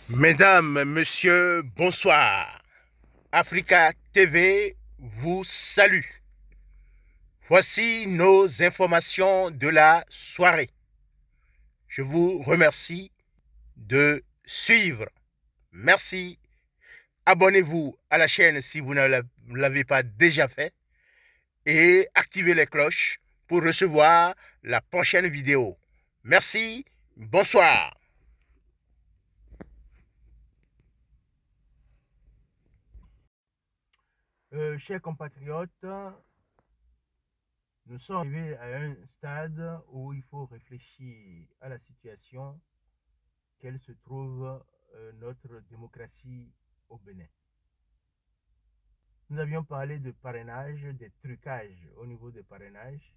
Mesdames, Messieurs, bonsoir. Africa TV vous salue. Voici nos informations de la soirée. Je vous remercie de suivre. Merci. Abonnez-vous à la chaîne si vous ne l'avez pas déjà fait et activez les cloches pour recevoir la prochaine vidéo. Merci. Bonsoir. Chers compatriotes, nous sommes arrivés à un stade où il faut réfléchir à la situation qu'elle se trouve notre démocratie au Bénin. Nous avions parlé de parrainage, des trucages au niveau des parrainages,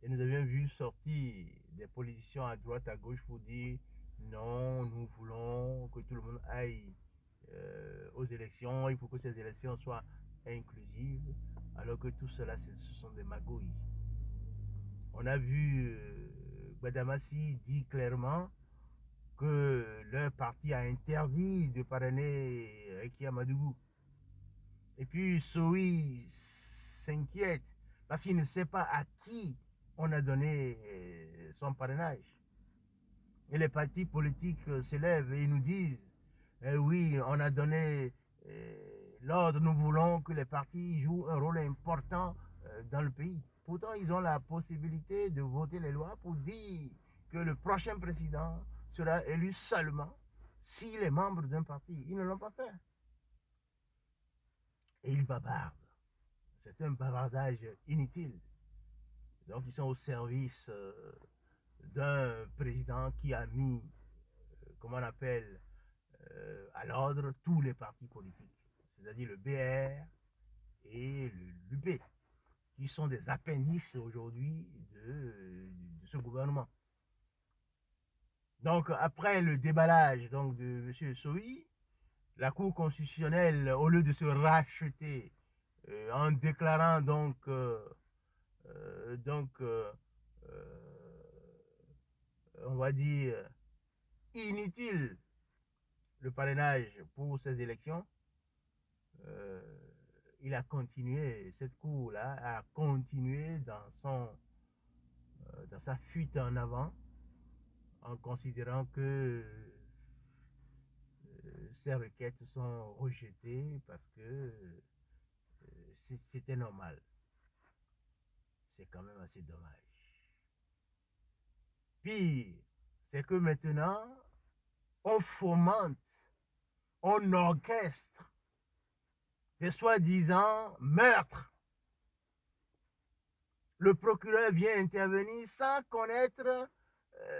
et nous avions vu sortir des politiciens à droite, à gauche pour dire non, nous voulons que tout le monde aille aux élections, il faut que ces élections soient inclusives, alors que tout cela, ce sont des magouilles. On a vu Gbadamassi dire clairement que leur parti a interdit de parrainer Rekia Amadougou. Et puis Soui s'inquiète parce qu'il ne sait pas à qui on a donné son parrainage. Et les partis politiques s'élèvent et nous disent oui, on a donné l'ordre, nous voulons que les partis jouent un rôle important dans le pays. Pourtant, ils ont la possibilité de voter les lois pour dire que le prochain président sera élu seulement s'il est membre d'un parti. Ils ne l'ont pas fait. Et ils bavardent. C'est un bavardage inutile. Donc, ils sont au service d'un président qui a mis, comment on appelle, à l'ordre tous les partis politiques, c'est-à-dire le BR et l'UP, qui sont des appendices aujourd'hui de ce gouvernement. Donc, après le déballage donc, de M. Sohi, la Cour constitutionnelle, au lieu de se racheter en déclarant on va dire, inutile le parrainage pour ces élections, il a continué, cette cour-là a continué dans sa fuite en avant, en considérant que ces requêtes sont rejetées parce que c'était normal. C'est quand même assez dommage. Pire, c'est que maintenant, on fomente, on orchestre des soi-disant meurtres. Le procureur vient intervenir sans connaître,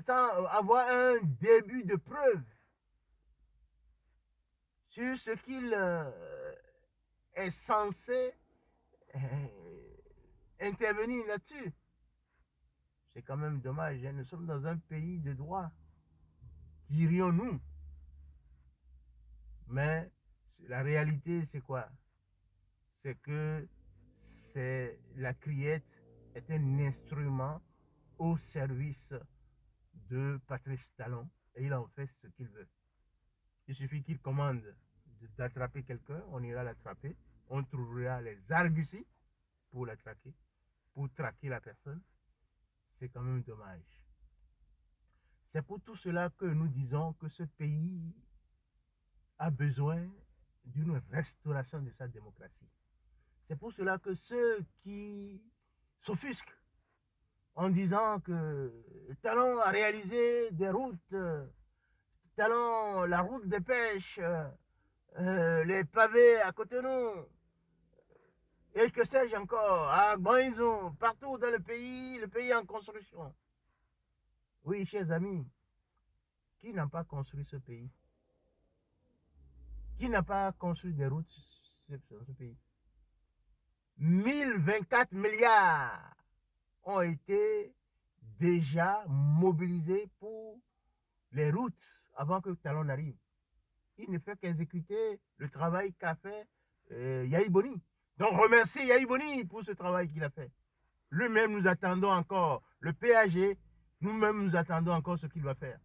sans avoir un début de preuve sur ce qu'il est censé intervenir là-dessus. C'est quand même dommage, hein? Nous sommes dans un pays de droit, dirions-nous. Mais la réalité, c'est quoi? C'est que la criette est un instrument au service de Patrice Talon et il en fait ce qu'il veut. Il suffit qu'il commande d'attraper quelqu'un, on ira l'attraper, on trouvera les arguties pour l'attraquer, pour traquer la personne. C'est quand même dommage. C'est pour tout cela que nous disons que ce pays a besoin d'une restauration de sa démocratie. C'est pour cela que ceux qui s'offusquent en disant que Talon a réalisé des routes, Talon, la route des pêches, les pavés à Cotonou, et que sais-je encore, à Granizon, partout dans le pays en construction. Oui, chers amis, qui n'a pas construit ce pays? Qui n'a pas construit des routes dans ce pays? 1024 milliards ont été déjà mobilisés pour les routes avant que Talon n'arrive. Il ne fait qu'exécuter le travail qu'a fait Yahi Boni. Donc remerciez Yahi Boni pour ce travail qu'il a fait. Lui-même, nous attendons encore le PAG, nous-mêmes, nous attendons encore ce qu'il va faire.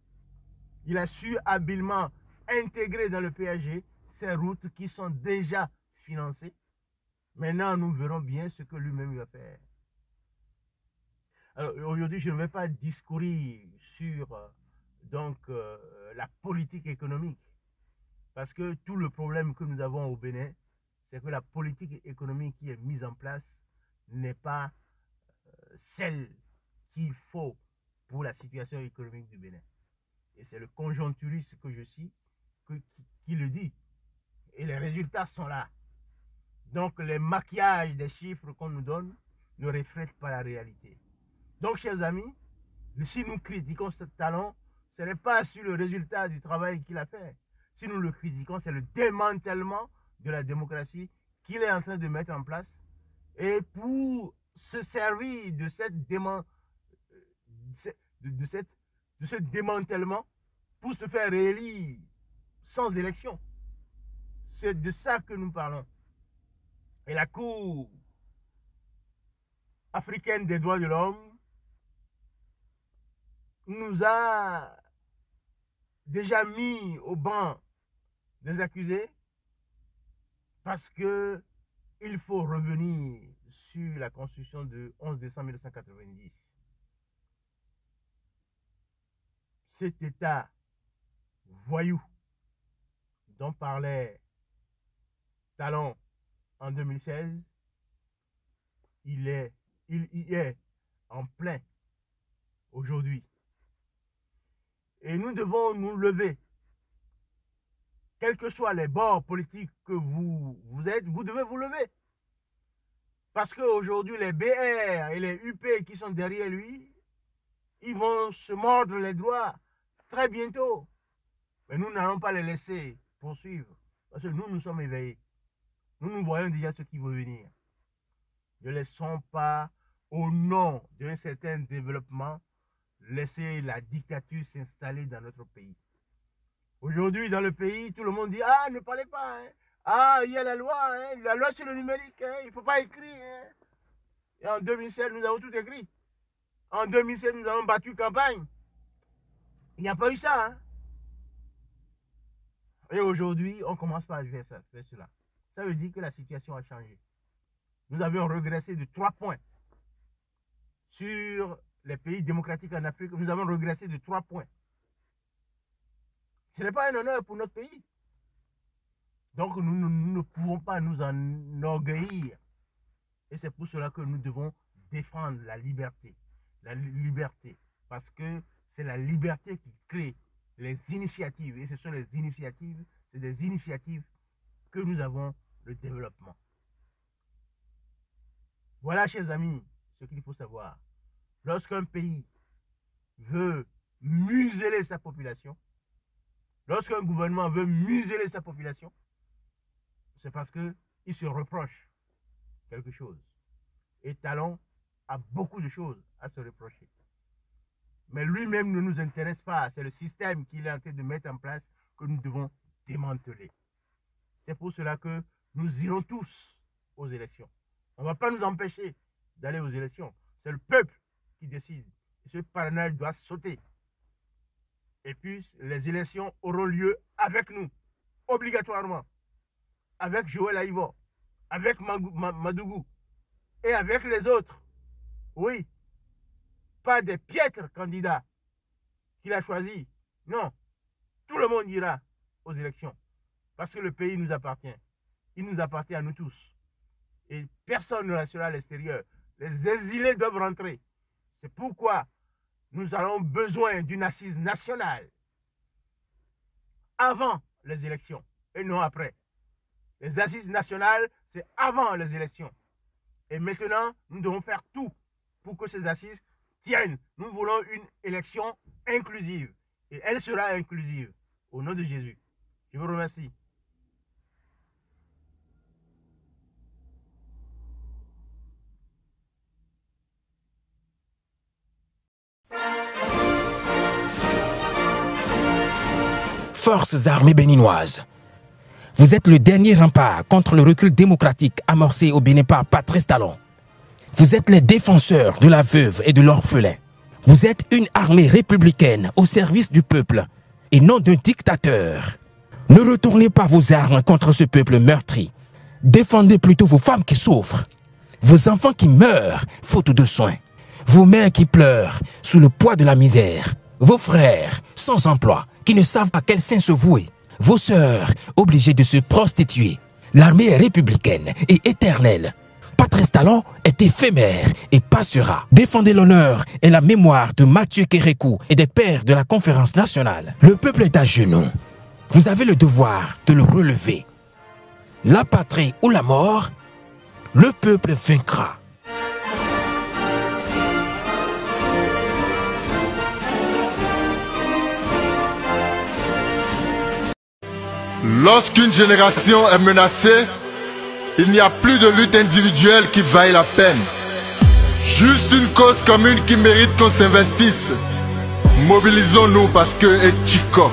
Il a su habilement intégrer dans le PAG ces routes qui sont déjà financées. Maintenant, nous verrons bien ce que lui-même va faire. Alors, aujourd'hui, je ne vais pas discourir sur la politique économique, parce que tout le problème que nous avons au Bénin, c'est que la politique économique qui est mise en place n'est pas celle qu'il faut pour la situation économique du Bénin. Et c'est le conjoncturiste que je cite qui le dit. Et les résultats sont là. Donc les maquillages des chiffres qu'on nous donne ne reflètent pas la réalité. Donc chers amis, si nous critiquons ce talent, ce n'est pas sur le résultat du travail qu'il a fait. Si nous le critiquons, c'est le démantèlement de la démocratie qu'il est en train de mettre en place. Et pour se servir de ce démantèlement, pour se faire réélire sans élection. C'est de ça que nous parlons. Et la Cour africaine des droits de l'homme nous a déjà mis au banc des accusés parce que il faut revenir sur la constitution de 11 décembre 1990. Cet État voyou dont parlait Talon en 2016, il y est en plein aujourd'hui. Et nous devons nous lever. Quels que soient les bords politiques que vous êtes, vous devez vous lever. Parce qu'aujourd'hui, les BR et les UP qui sont derrière lui, ils vont se mordre les doigts très bientôt. Mais nous n'allons pas les laisser poursuivre. Parce que nous sommes éveillés. Nous voyons déjà ce qui va venir. Ne laissons pas, au nom d'un certain développement, laisser la dictature s'installer dans notre pays. Aujourd'hui, dans le pays, tout le monde dit « Ah, ne parlez pas hein. Ah, il y a la loi sur le numérique, hein. Il ne faut pas écrire. Hein. » Et en 2007, nous avons tout écrit. En 2007, nous avons battu campagne. Il n'y a pas eu ça. Hein. Et aujourd'hui, on commence par faire cela. Ça veut dire que la situation a changé. Nous avions régressé de 3 points. Sur les pays démocratiques en Afrique, nous avons régressé de 3 points. Ce n'est pas un honneur pour notre pays. Donc nous ne pouvons pas nous enorgueillir. Et c'est pour cela que nous devons défendre la liberté. La liberté. Parce que c'est la liberté qui crée les initiatives. Et ce sont les initiatives, c'est des initiatives que nous avons le développement. Voilà, chers amis, ce qu'il faut savoir. Lorsqu'un pays veut museler sa population, lorsqu'un gouvernement veut museler sa population, c'est parce qu'il se reproche quelque chose. Et Talon a beaucoup de choses à se reprocher. Mais lui-même ne nous intéresse pas. C'est le système qu'il est en train de mettre en place que nous devons démanteler. C'est pour cela que nous irons tous aux élections. On ne va pas nous empêcher d'aller aux élections. C'est le peuple qui décide. Et ce parrainage doit sauter. Et puis, les élections auront lieu avec nous, obligatoirement. Avec Joël Aïvo, avec Madougou et avec les autres. Oui, pas des piètres candidats qu'il a choisis. Non, tout le monde ira aux élections. Parce que le pays nous appartient. Il nous appartient à nous tous. Et personne ne restera à l'extérieur. Les exilés doivent rentrer. C'est pourquoi nous avons besoin d'une assise nationale avant les élections et non après. Les assises nationales, c'est avant les élections. Et maintenant, nous devons faire tout pour que ces assises tiennent. Nous voulons une élection inclusive. Et elle sera inclusive. Au nom de Jésus. Je vous remercie. Forces armées béninoises. Vous êtes le dernier rempart contre le recul démocratique amorcé au Bénin par Patrice Talon. Vous êtes les défenseurs de la veuve et de l'orphelin. Vous êtes une armée républicaine au service du peuple et non d'un dictateur. Ne retournez pas vos armes contre ce peuple meurtri. Défendez plutôt vos femmes qui souffrent, vos enfants qui meurent faute de soins, vos mères qui pleurent sous le poids de la misère, vos frères sans emploi qui ne savent à quel sein se vouer, vos sœurs obligées de se prostituer. L'armée est républicaine et éternelle. Patrice Talon est éphémère et passera. Défendez l'honneur et la mémoire de Mathieu Kérékou et des pères de la conférence nationale. Le peuple est à genoux. Vous avez le devoir de le relever. La patrie ou la mort, le peuple vaincra. Lorsqu'une génération est menacée, il n'y a plus de lutte individuelle qui vaille la peine. Juste une cause commune qui mérite qu'on s'investisse. Mobilisons-nous parce que est Chico.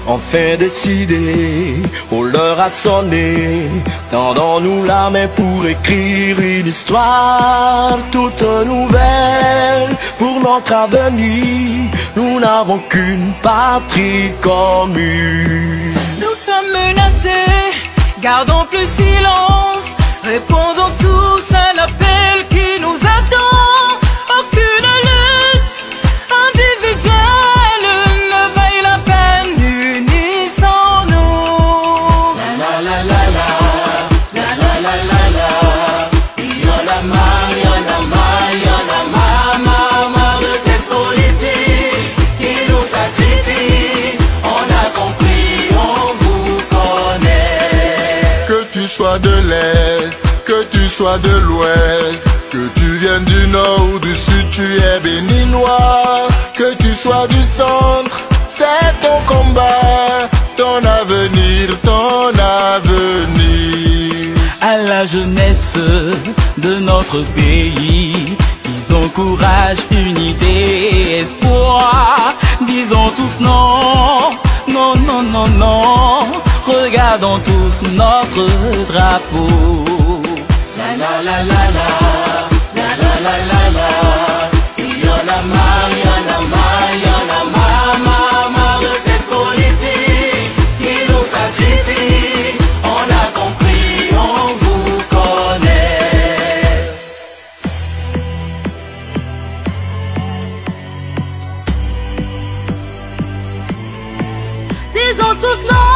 Enfin décidé, on leur a sonné. Tendons-nous la main pour écrire une histoire toute nouvelle pour notre avenir. Nous n'avons qu'une patrie commune. Nous sommes menacés, gardons plus silence. Répondons tous à l'appel qui nous attend. Aucune lutte individuelle ne vaille la peine. Unissons-nous. La la la la la, la la la la la. Y'en a marre, y'en a marre, y'en a marre, marre, marre de cette politique qui nous sacrifie. On a compris, on vous connaît. Que tu sois de l'Est, que tu sois de l'Ouest, que tu viennes du Nord ou du Sud, tu es béninois. Que tu sois du centre, c'est ton combat, ton avenir, ton avenir. À la jeunesse de notre pays, disons courage, unité, espoir. Disons tous non, non, non, non, non. Regardons tous notre drapeau. La la la la la, la la la la la. Y'en a marre, y'en a marre, y'en a marre, marre, marre de cette politique qui nous sacrifie. On a compris, on vous connaît. Disons tous non.